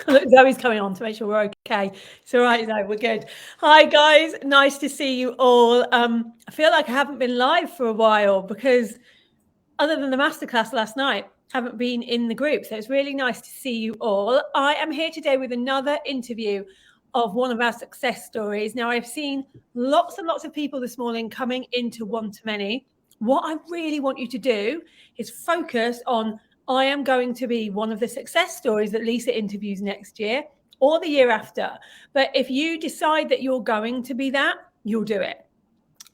Look, Zoe's coming on to make sure we're okay. It's all right, Zoe, we're good. Hi, guys. Nice to see you all. I feel like I haven't been live for a while because other than the masterclass last night, haven't been in the group. So it's really nice to see you all. I am here today with another interview of one of our success stories. Now, I've seen lots and lots of people this morning coming into One to Many. What I really want you to do is focus on I am going to be one of the success stories that Lisa interviews next year or the year after. But if you decide that you're going to be that, you'll do it.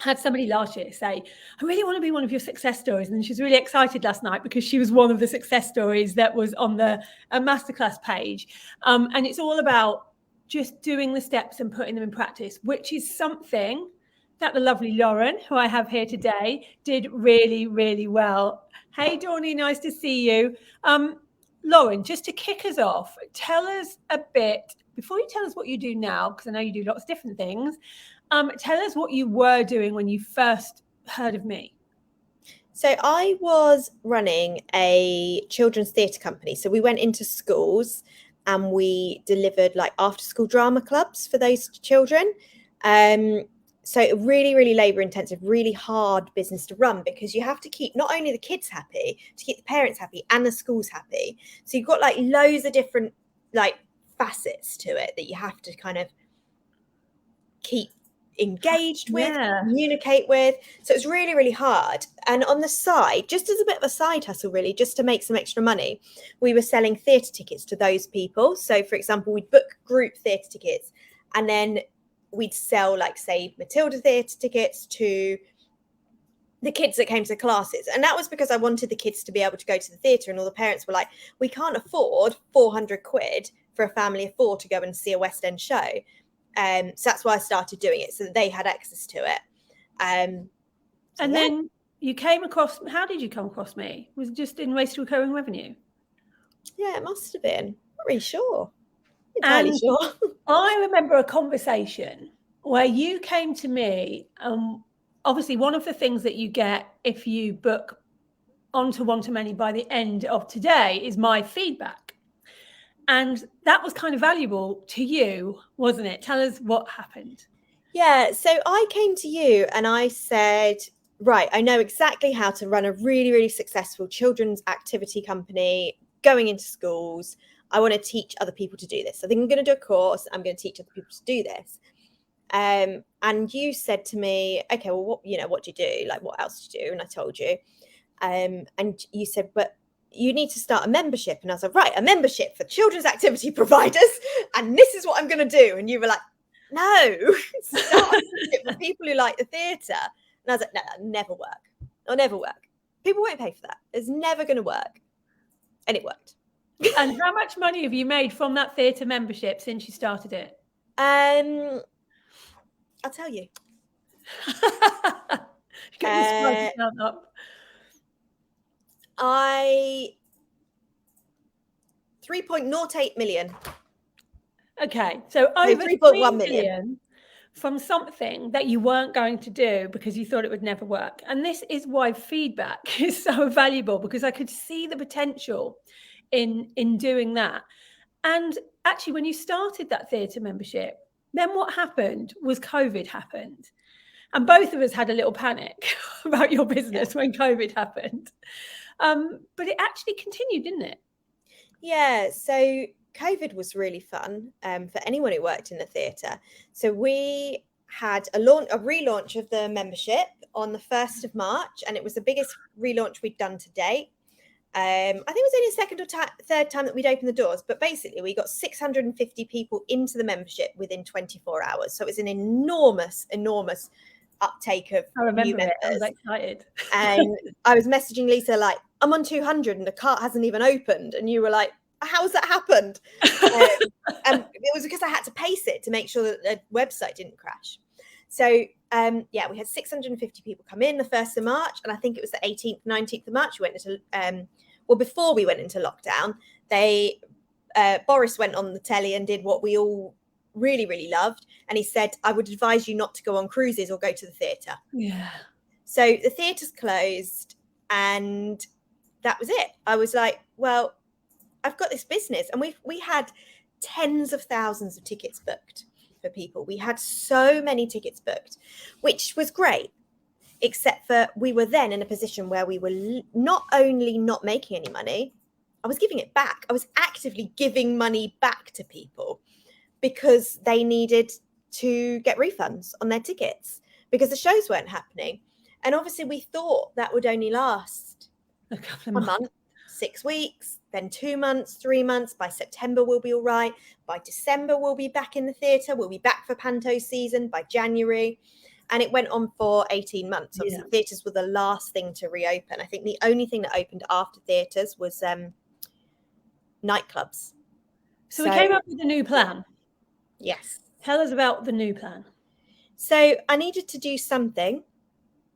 I had somebody last year say, I really want to be one of your success stories. And she was really excited last night because she was one of the success stories that was on the masterclass page. And it's all about just doing the steps and putting them in practice, which is something that the lovely Lauren, who I have here today, did really, really well. Hey, Dawny, nice to see you. Lauren, just to kick us off, tell us a bit, before you tell us what you do now, because I know you do lots of different things, tell us what you were doing when you first heard of me. So I was running a children's theatre company. So we went into schools and we delivered like after school drama clubs for those children. So really, really labour intensive, really hard business to run because you have to keep not only the kids happy, to keep the parents happy and the schools happy. So you've got like loads of different like facets to it that you have to kind of keep engaged with, communicate with. So it's really, really hard. And on the side, just as a bit of a side hustle, really, just to make some extra money, we were selling theatre tickets to those people. So, for example, we'd book group theatre tickets and then we'd sell, like, say, Matilda theatre tickets to the kids that came to the classes. And that was because I wanted the kids to be able to go to the theatre, and all the parents were like, we can't afford 400 quid for a family of 4 to go and see a West End show. So that's why I started doing it, so that they had access to it. Then you came across, how did you come across me? Was it just in Waste Recurring Revenue? Yeah, it must have been. Not really sure. Not entirely sure. I remember a conversation where you came to me. Obviously, one of the things that you get if you book onto One to Many by the end of today is my feedback. And that was kind of valuable to you, wasn't it? Tell us what happened. Yeah, so I came to you and I said, right, I know exactly how to run a really, really successful children's activity company going into schools. I want to teach other people to do this. I think I'm going to do a course. I'm going to teach other people to do this. And you said to me, okay, well, what do you do? Like, what else do you do? And I told you. And you said, but you need to start a membership. And I was like, right, a membership for children's activity providers. And this is what I'm going to do. And you were like, no, start a membership for people who like the theatre. And I was like, no, that'll never work. It'll never work. People won't pay for that. It's never going to work. And it worked. And how much money have you made from that theatre membership since you started it? I'll tell you. Get your account up. 3.08 million. Okay, so over 3.1 million from something that you weren't going to do because you thought it would never work. And this is why feedback is so valuable, because I could see the potential in doing that. And actually, when you started that theatre membership, then what happened was COVID happened. And both of us had a little panic about your business when COVID happened. But it actually continued, didn't it? Yeah, so COVID was really fun for anyone who worked in the theatre. So we had a relaunch of the membership on the 1st of March, and it was the biggest relaunch we'd done to date. I think it was only the second or third time that we'd opened the doors, but basically we got 650 people into the membership within 24 hours. So it was an enormous uptake of new members. I was excited. And I was messaging Lisa like, I'm on 200 and the cart hasn't even opened. And you were like, how's that happened? And it was because I had to pace it to make sure that the website didn't crash. So we had 650 people come in the 1st of March, and I think it was the 18th, 19th of March we went into before we went into lockdown, Boris went on the telly and did what we all really, really loved, and he said, I would advise you not to go on cruises or go to the theatre. Yeah. So the theatre's closed, and that was it. I was like, well, I've got this business, and we had tens of thousands of tickets booked for people. We had so many tickets booked, which was great, except for we were then in a position where we were not only not making any money, I was giving it back. I was actively giving money back to people because they needed to get refunds on their tickets because the shows weren't happening. And obviously we thought that would only last A couple a of months. month, 6 weeks, then 2 months, 3 months. By September, we'll be all right. By December, we'll be back in the theatre. We'll be back for Panto season by January. And it went on for 18 months. Obviously, theatres were the last thing to reopen. I think the only thing that opened after theatres was nightclubs. So we came up with a new plan. Yes. Tell us about the new plan. So I needed to do something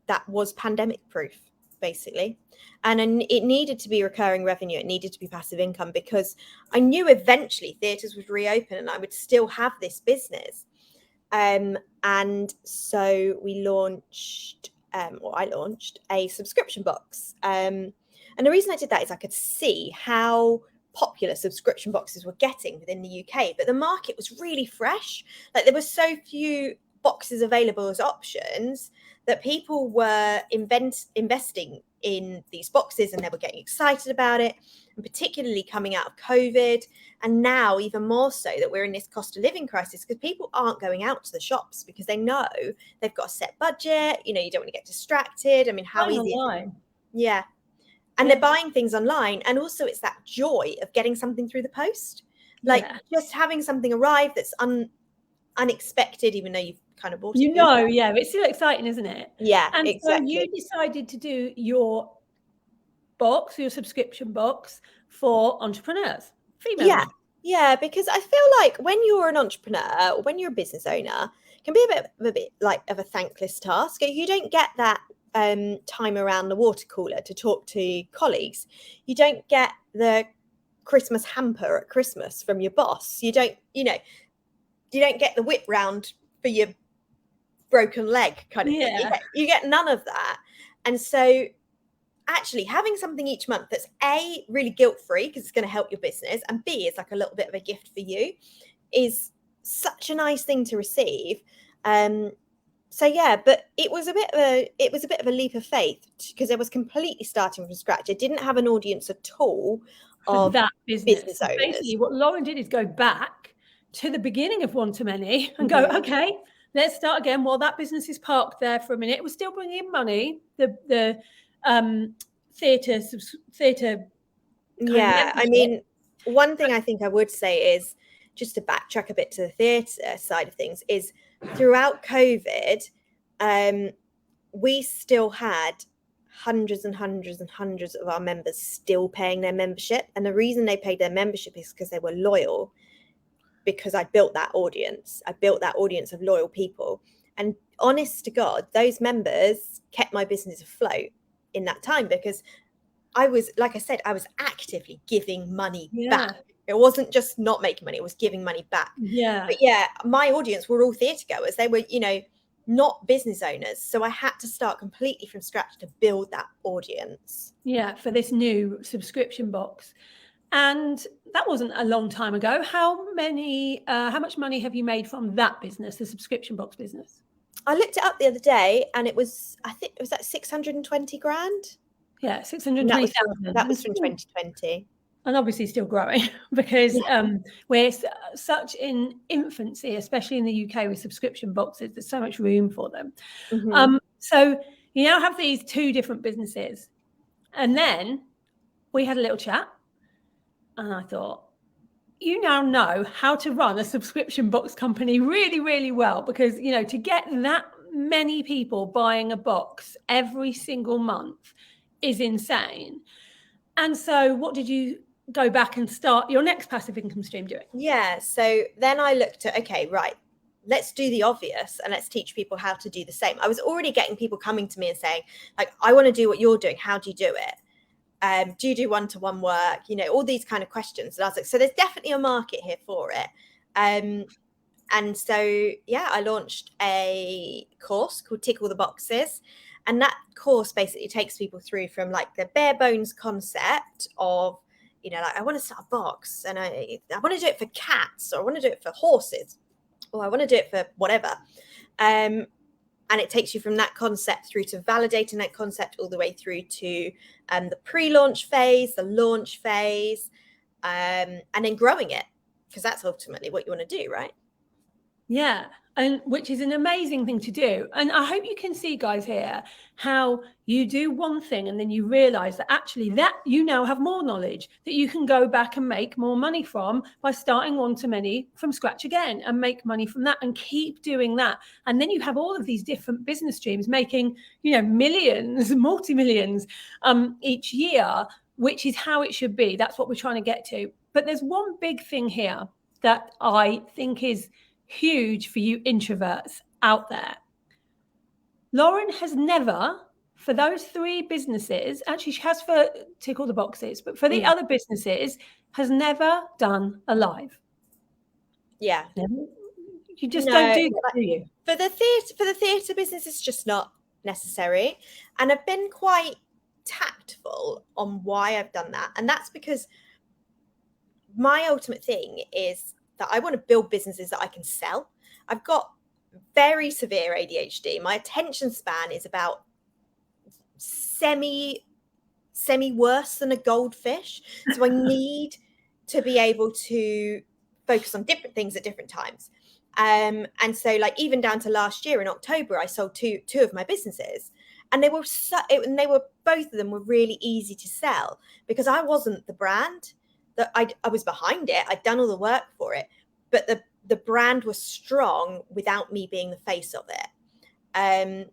that was pandemic proof, basically. And it needed to be recurring revenue. It needed to be passive income because I knew eventually theatres would reopen and I would still have this business. And so we launched, or I launched a subscription box. And the reason I did that is I could see how popular subscription boxes were getting within the UK, but the market was really fresh. Like there were so few boxes available as options that people were investing in these boxes and they were getting excited about it, and particularly coming out of COVID, and now even more so that we're in this cost of living crisis because people aren't going out to the shops because they know they've got a set budget. You know, you don't want to get distracted. I mean, how easy online. Yeah. And they're buying things online, and also it's that joy of getting something through the post, like just having something arrive that's unexpected, even though you've kind of bought it. It's still exciting, isn't it? Yeah, and exactly. So you decided to do your box, your subscription box for entrepreneurs, female. Yeah, because I feel like when you're an entrepreneur or when you're a business owner, it can be a bit like of a thankless task. You don't get that time around the water cooler to talk to colleagues. You don't get the Christmas hamper at Christmas from your boss. You don't get the whip round for your broken leg kind of thing. You get none of that. And so actually having something each month that's A, really guilt-free because it's going to help your business, and B, is like a little bit of a gift for you, is such a nice thing to receive. So yeah, but it was a bit of a leap of faith because I was completely starting from scratch. I didn't have an audience at all of that business owners. Basically, what Lauren did is go back to the beginning of One to Many and go, okay, let's start again. While that business is parked there for a minute, it was still bringing in money. The theatre. Yeah, I mean, one thing I think I would say is, just to backtrack a bit to the theatre side of things, is throughout COVID, we still had hundreds and hundreds and hundreds of our members still paying their membership. And the reason they paid their membership is because they were loyal, because I built that audience. I built that audience of loyal people. And honest to God, those members kept my business afloat in that time because I was, like I said, I was actively giving money back. It wasn't just not making money, it was giving money back. But my audience were all theatre goers. They were, not business owners. So I had to start completely from scratch to build that audience. Yeah, for this new subscription box. And that wasn't a long time ago. How much money have you made from that business, the subscription box business? I looked it up the other day and I think it was like 620 grand. Yeah, 620,000. That was from 2020. And obviously still growing because we're such in infancy, especially in the UK with subscription boxes. There's so much room for them. So you now have these two different businesses. And then we had a little chat. And I thought, you now know how to run a subscription box company really, really well. Because, to get that many people buying a box every single month is insane. And so what did you go back and start your next passive income stream doing? Yeah, so then I looked at, okay, right, let's do the obvious and let's teach people how to do the same. I was already getting people coming to me and saying, like, I want to do what you're doing. How do you do it? Do you do one-to-one work? All these kind of questions. And I was like, so there's definitely a market here for it. And so, I launched a course called Tick All the Boxes. And that course basically takes people through from like the bare bones concept of, like I want to start a box, and I want to do it for cats, or I want to do it for horses, or I want to do it for whatever. And it takes you from that concept through to validating that concept all the way through to the pre-launch phase, the launch phase, and then growing it, because that's ultimately what you want to do, right? Yeah, and which is an amazing thing to do. And I hope you can see, guys, here how you do one thing and then you realize that actually that you now have more knowledge that you can go back and make more money from by starting one-to-many from scratch again and make money from that and keep doing that. And then you have all of these different business streams making, millions, multi-millions each year, which is how it should be. That's what we're trying to get to. But there's one big thing here that I think is huge for you introverts out there. Lauren has never, for those 3 businesses, actually she has for tick all the boxes, but for the other businesses, has never done a live. Yeah. You just don't do that, do you? For the theatre business, it's just not necessary. And I've been quite tactful on why I've done that. And that's because my ultimate thing is that I want to build businesses that I can sell. I've got very severe ADHD. My attention span is about semi worse than a goldfish. So I need to be able to focus on different things at different times. And so like even down to last year in October, I sold two of my businesses, and they were both of them were really easy to sell because I wasn't the brand. That I was behind it. I'd done all the work for it, but the brand was strong without me being the face of it. And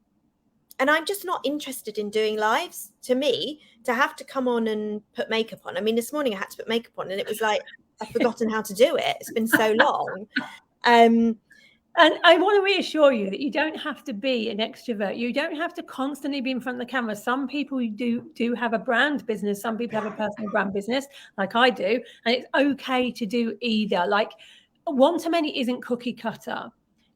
I'm just not interested in doing lives. To me, to have to come on and put makeup on. I mean, this morning I had to put makeup on and it was like, I've forgotten how to do it. It's been so long. And I want to reassure you that you don't have to be an extrovert. You don't have to constantly be in front of the camera. Some people do have a brand business. Some people have a personal brand business like I do. And it's okay to do either. Like one-to-many isn't cookie cutter.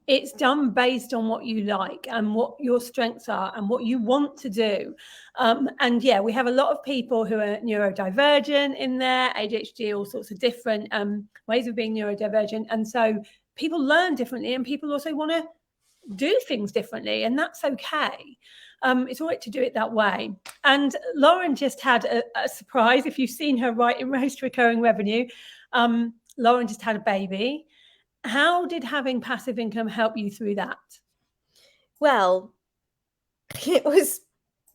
It's done based on what you like and what your strengths are and what you want to do. And yeah, we have a lot of people who are neurodivergent in there, ADHD, all sorts of different ways of being neurodivergent. And so people learn differently and people also want to do things differently, and that's okay. It's all right to do it that way. And Lauren just had a surprise. If you've seen her write in Most Recurring Revenue, Lauren just had a baby. How did having passive income help you through that? Well, it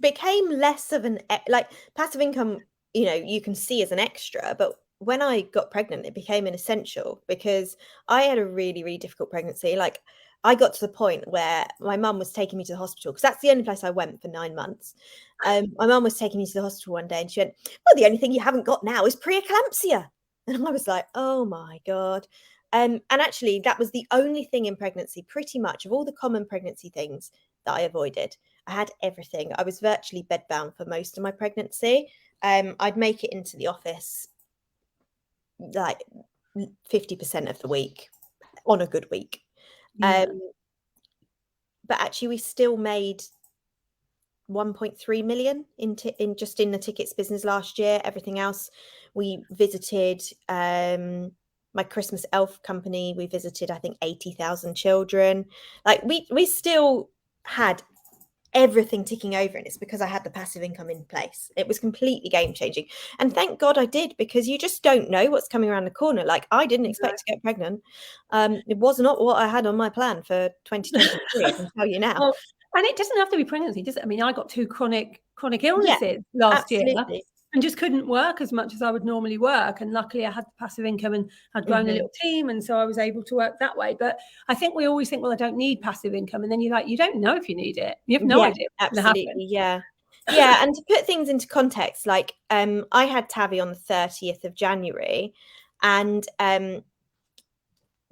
became less of an like passive income, you can see as an extra, but when I got pregnant, it became an essential because I had a really, really difficult pregnancy. Like I got to the point where my mum was taking me to the hospital because that's the only place I went for 9 months. My mum was taking me to the hospital one day and she went, well, the only thing you haven't got now is preeclampsia. And I was like, oh my God. And actually that was the only thing in pregnancy, pretty much of all the common pregnancy things that I avoided. I had everything. I was virtually bedbound for most of my pregnancy. I'd make it into the office like 50% of the week on a good week. Yeah. But actually we still made 1.3 million in just in the tickets business last year. Everything else, we visited my Christmas elf company. We visited, I think, 80,000 children. Like we still had everything ticking over, and it's because I had the passive income in place. It was completely game changing, and thank God I did, because you just don't know what's coming around the corner. Like I didn't expect to get pregnant. It was not what I had on my plan for 2023. I can tell you now. Well, and it doesn't have to be pregnancy, does it? I mean, I got 2 chronic illnesses last year and just couldn't work as much as I would normally work. And luckily I had the passive income and I'd grown a little team. And so I was able to work that way. But I think we always think, well, I don't need passive income. And then you're like, you don't know if you need it. You have no idea. Absolutely. Yeah. Yeah. And to put things into context, like I had Tavi on the 30th of January, and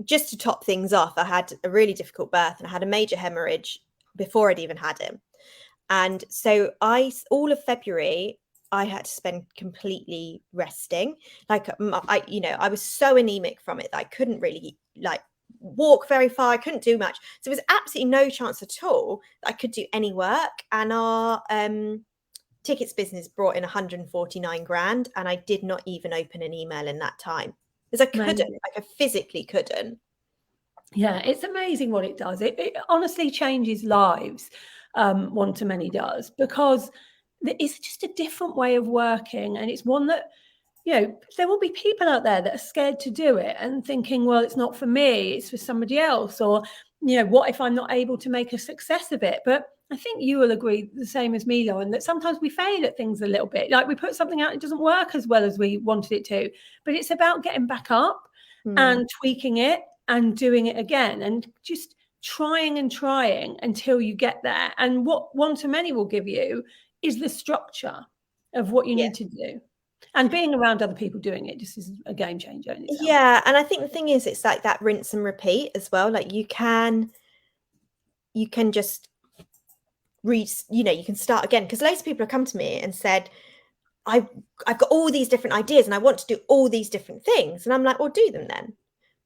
just to top things off, I had a really difficult birth and I had a major hemorrhage before I'd even had him. And so all of February, I had to spend completely resting. Like I was so anemic from it that I couldn't really walk very far. I couldn't do much. So there was absolutely no chance at all that I could do any work. And tickets business brought in 149 grand, and I did not even open an email in that time because I couldn't, like I physically couldn't. Yeah, it's amazing what it does. It honestly changes lives. One to many does, because it's just a different way of working, and it's one that, you know, there will be people out there that are scared to do it and thinking, well, it's not for me, it's for somebody else, or, you know, what if I'm not able to make a success of it? But I think you will agree the same as me, Lauren, that sometimes we fail at things a little bit. Like we put something out, it doesn't work as well as we wanted it to, but it's about getting back up and tweaking it and doing it again, and just trying and trying until you get there. And what one to many will give you is the structure of what you need to do. And being around other people doing it just is a game changer in itself. Yeah, and I think the thing is, it's like that rinse and repeat as well. Like you can just read, you know, you can start again, because loads of people have come to me and said, I've got all these different ideas and I want to do all these different things. And I'm like, well, do them then.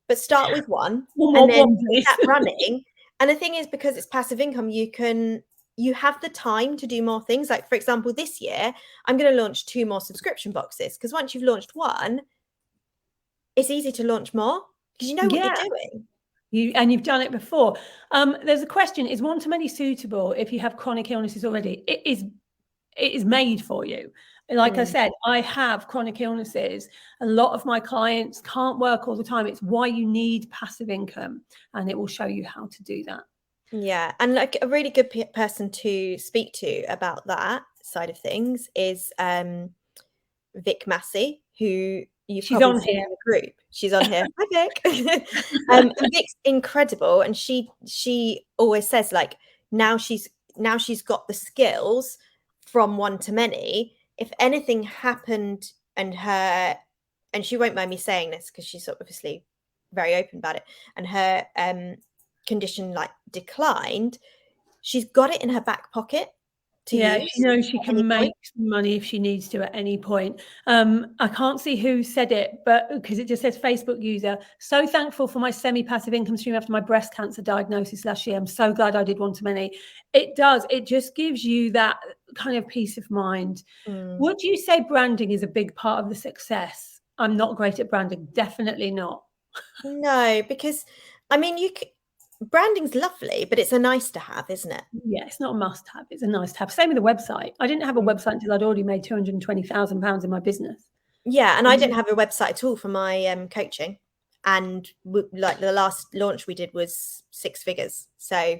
But start with one and then keep that running. And the thing is, because it's passive income, you have the time to do more things. Like, for example, this year, I'm going to launch 2 more subscription boxes, because once you've launched one, it's easy to launch more because you know what you're doing. You've done it before. There's a question: is one to many suitable if you have chronic illnesses already? It is made for you. Like I said, I have chronic illnesses. A lot of my clients can't work all the time. It's why you need passive income, and it will show you how to do that. Yeah, and like a really good person to speak to about that side of things is Vic Massey, who you've probably seen in the group. She's on here. Hi, Vic. And Vic's incredible, and she always says, like, now she's got the skills from one to many. If anything happened and she won't mind me saying this because she's obviously very open about it, and her condition like declined, she's got it in her back pocket. Yeah, she knows she can make money if she needs to at any point. I can't see who said it, but because it just says Facebook user, so thankful for my semi-passive income stream after my breast cancer diagnosis last year. I'm so glad I did one to many. It does. It just gives you that kind of peace of mind. Would you say branding is a big part of the success? I'm not great at branding. Definitely not. No, because I mean, branding's lovely, but it's a nice to have, isn't it? Yeah, it's not a must have. It's a nice to have. Same with the website. I didn't have a website until I'd already made £220,000 in my business. Yeah, and I didn't have a website at all for my coaching, and like the last launch we did was 6 figures. So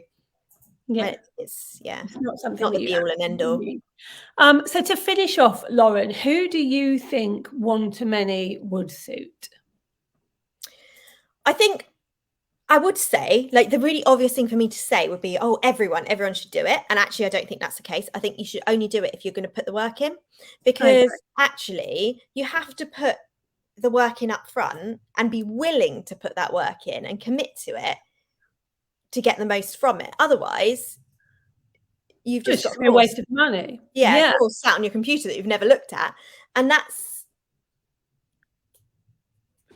yeah, it's not something not the be all and end all. So to finish off, Lauren, who do you think one to many would suit? I think I would say, like, the really obvious thing for me to say would be, oh, everyone should do it. And actually, I don't think that's the case. I think you should only do it if you're going to put the work in, because actually you have to put the work in up front and be willing to put that work in and commit to it to get the most from it. Otherwise, you've just got a waste of money. Yeah, of course, sat on your computer that you've never looked at. And that's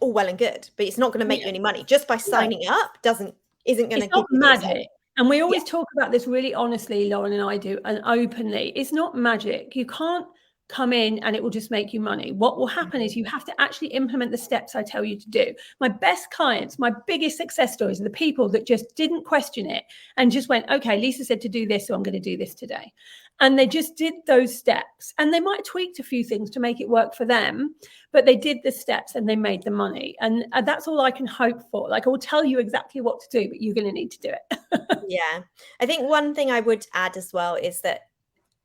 all well and good, but it's not going to make you any money just by signing up. Isn't going to give you magic. And we always talk about this really honestly, Lauren and I do, and openly. It's not magic. You can't come in and it will just make you money. What will happen is you have to actually implement the steps I tell you to do. My best clients, my biggest success stories are the people that just didn't question it and just went, okay, Lisa said to do this, so I'm going to do this today. And they just did those steps, and they might have tweaked a few things to make it work for them, but they did the steps and they made the money. And that's all I can hope for. Like, I will tell you exactly what to do, but you're going to need to do it. Yeah. I think one thing I would add as well is that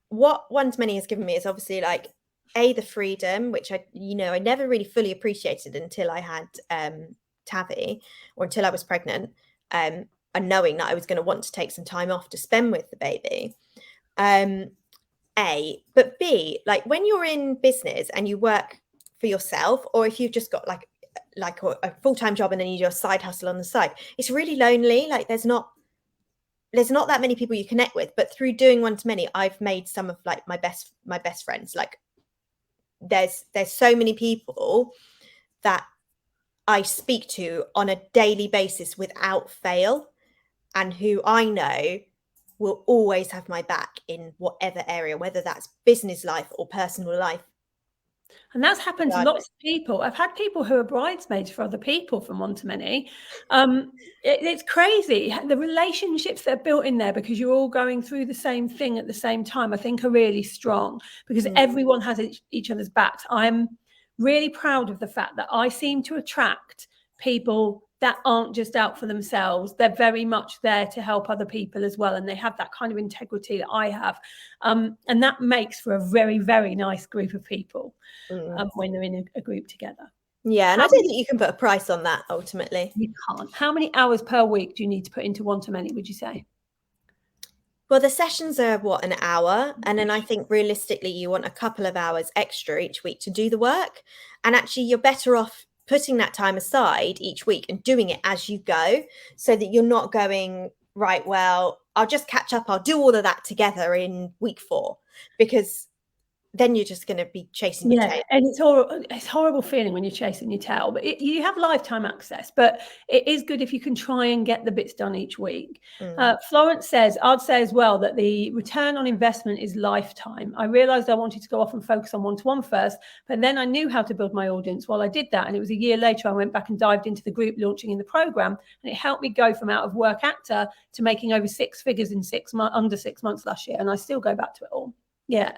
what one to many has given me is obviously like the freedom, which I never really fully appreciated until I had Tavi, or until I was pregnant, and knowing that I was going to want to take some time off to spend with the baby. But B, like when you're in business and you work for yourself, or if you've just got like a full-time job and then you do a side hustle on the side, it's really lonely. Like there's not that many people you connect with, but through doing one to many, I've made some of like my best friends. Like there's so many people that I speak to on a daily basis without fail, and who I know will always have my back in whatever area, whether that's business life or personal life. And that's happened to lots of people. I've had people who are bridesmaids for other people from one to many. It's crazy. The relationships that are built in there because you're all going through the same thing at the same time, I think are really strong because everyone has each other's backs. I'm really proud of the fact that I seem to attract people that aren't just out for themselves. They're very much there to help other people as well. And they have that kind of integrity that I have. And that makes for a very, very nice group of people when they're in a group together. Yeah. And I don't think you can put a price on that ultimately. You can't. How many hours per week do you need to put into one-to-many, would you say? Well, the sessions are an hour. And then I think realistically, you want a couple of hours extra each week to do the work. And actually, you're better off putting that time aside each week and doing it as you go so that you're not going, right, well, I'll just catch up. I'll do all of that together in week 4, because then you're just going to be chasing your tail. And it's a horrible feeling when you're chasing your tail, but you have lifetime access, but it is good if you can try and get the bits done each week. Florence says, I'd say as well that the return on investment is lifetime. I realized I wanted to go off and focus on one-to-one first, but then I knew how to build my audience while I did that. And it was a year later, I went back and dived into the group launching in the program, and it helped me go from out of work actor to making over 6 figures in under 6 months last year. And I still go back to it all. Yeah.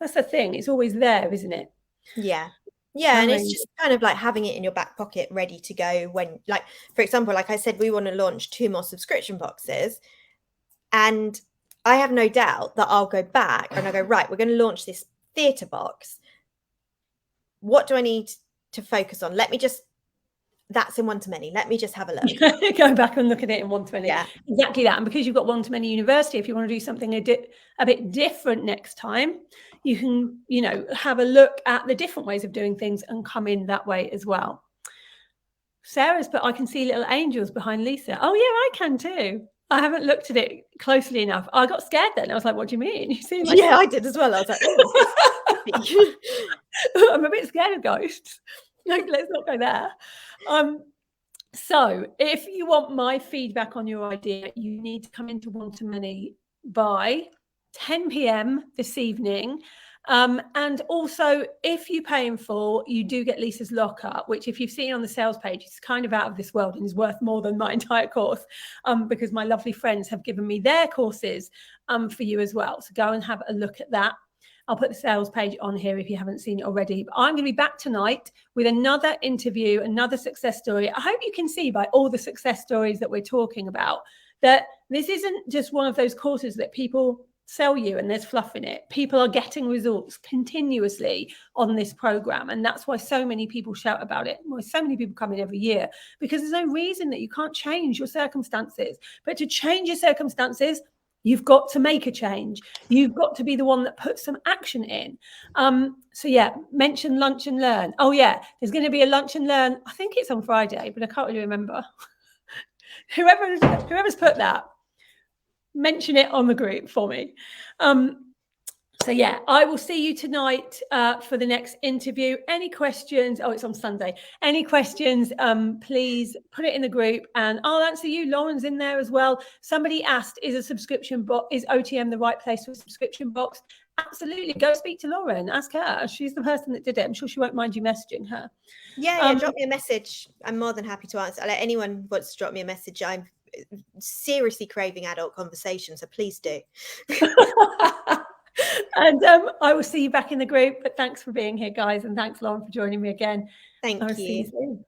That's the thing. It's always there, isn't it? Yeah. And it's just kind of like having it in your back pocket ready to go when, like, for example, like I said, we want to launch 2 more subscription boxes. And I have no doubt that I'll go back and I go, right, we're going to launch this theatre box. What do I need to focus on? That's in one-to-many. Let me just have a look. Go back and look at it in one-to-many. Yeah. Exactly that. And because you've got one-to-many university, if you want to do something a bit different next time, you can, have a look at the different ways of doing things and come in that way as well. Sarah's put, I can see little angels behind Lisa. Oh, yeah, I can too. I haven't looked at it closely enough. I got scared then. I was like, what do you mean? You see my I did as well. I was like, oh, I'm a bit scared of ghosts. Like, let's not go there. So if you want my feedback on your idea, you need to come into one-to-many by 10 p.m. this evening. And also, if you pay in full, you do get Lisa's lockup, which if you've seen on the sales page, it's kind of out of this world and is worth more than my entire course, because my lovely friends have given me their courses for you as well. So go and have a look at that. I'll put the sales page on here if you haven't seen it already. But I'm going to be back tonight with another interview, another success story. I hope you can see by all the success stories that we're talking about that this isn't just one of those courses that people sell you and there's fluff in it. People are getting results continuously on this program. And that's why so many people shout about it. Why so many people come in every year, because there's no reason that you can't change your circumstances. But to change your circumstances, you've got to make a change. You've got to be the one that puts some action in. So yeah, mention lunch and learn. Oh yeah, there's going to be a lunch and learn. I think it's on Friday, but I can't really remember. Whoever's put that, mention it on the group for me. So yeah, I will see you tonight for the next interview. Any questions? Oh, it's on Sunday. Any questions, please put it in the group and I'll answer you. Lauren's in there as well. Somebody asked, is OTM the right place for a subscription box? Absolutely. Go speak to Lauren. Ask her. She's the person that did it. I'm sure she won't mind you messaging her. Yeah, drop me a message. I'm more than happy to answer. Like, anyone wants to drop me a message, I'm seriously craving adult conversation, so please do. And I will see you back in the group. But thanks for being here, guys. And thanks, Lauren, for joining me again. Thank you. See you soon.